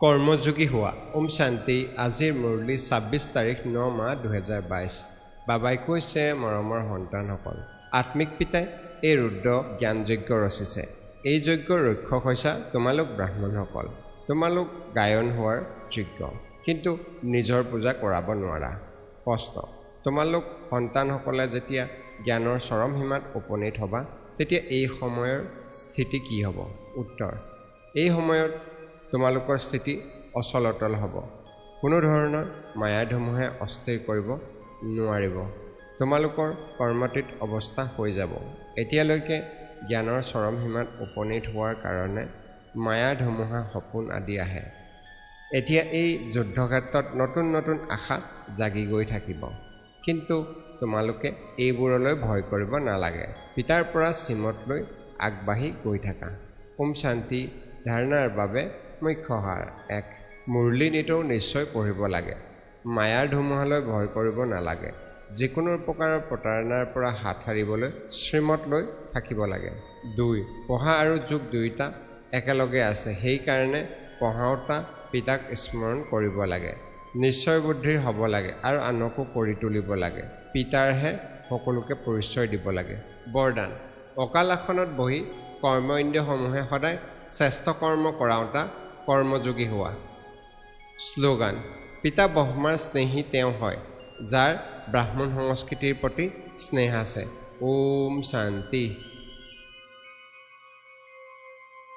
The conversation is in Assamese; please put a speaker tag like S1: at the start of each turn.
S1: কৰ্মযোগী হোৱা। ওম শান্তি। আজিৰ মুৰলী 26 তাৰিখ 9 মাহ 2022। বাবাই কৈছে, মৰমৰ সন্তানসকল, আত্মিক পিতাই এই ৰুদ্ৰ জ্ঞান যজ্ঞ ৰচিছে। এই যজ্ঞৰ ৰক্ষক হৈছা তোমালোক ব্ৰাহ্মণসকল। তোমালোক গায়ন হোৱাৰ যোগ্য, কিন্তু নিজৰ পূজা কৰাব নোৱাৰা। প্ৰশ্ন: তোমালোক সন্তানসকলে যেতিয়া জ্ঞানৰ চৰম সীমাত উপনীত হ'বা, তেতিয়া এই সময়ৰ স্থিতি কি হ'ব? উত্তৰ: এই সময়ত তোমালোকৰ স্থিতি অচলতল হ'ব। কোনো ধৰণৰ মায়া ধুমুহে অস্থিৰ কৰিব নোৱাৰিব। তোমালোকৰ কৰ্মাতীত অৱস্থা হৈ যাব। এতিয়ালৈকে জ্ঞানৰ চৰম সীমাত উপনীত হোৱাৰ কাৰণে মায়া ধুমুহা সপোন আদি আহে। এতিয়া এই যুদ্ধক্ষেত্ৰত নতুন নতুন আশা জাগি গৈ থাকিব, কিন্তু তোমালোকে এইবোৰলৈ ভয় কৰিব নালাগে। পিতাৰ পৰা শ্ৰীমতলৈ আগবাঢ়ি গৈ থাকা। ওম শান্তি। ধাৰণাৰ বাবে মুখ্য সাৰ: 1. মুৰলী নিতৌ নিশ্চয় পঢ়িব লাগে। মায়াৰ ধুমুহালৈ ভয় কৰিব নালাগে। যিকোনো প্ৰকাৰৰ প্ৰতাৰণাৰ পৰা হাত সাৰিবলৈ শ্ৰীমতলৈ থাকিব লাগে। 2. পঢ়া আৰু যোগ দুয়োটা একেলগে আছে, সেইকাৰণে পঢ়াওঁতা পিতাক স্মৰণ কৰিব লাগে। নিশ্চয় বুদ্ধিৰ হ'ব লাগে আৰু আনকো কৰি তুলিব লাগে। পিতাৰহে সকলোকে পৰিচয় দিব লাগে। বৰদান: অকাল আসনত বহি কৰ্ম ইন্দ্ৰিয়সমূহে সদায় শ্ৰেষ্ঠ কৰ্ম কৰাওঁতা কৰ্মযোগী হোৱা। শ্লোগান: পিতা ব্ৰহ্মাৰ স্নেহী তেওঁ হয়, যাৰ ব্ৰাহ্মণ সংস্কৃতিৰ প্ৰতি স্নেহ আছে। ওম শান্তি।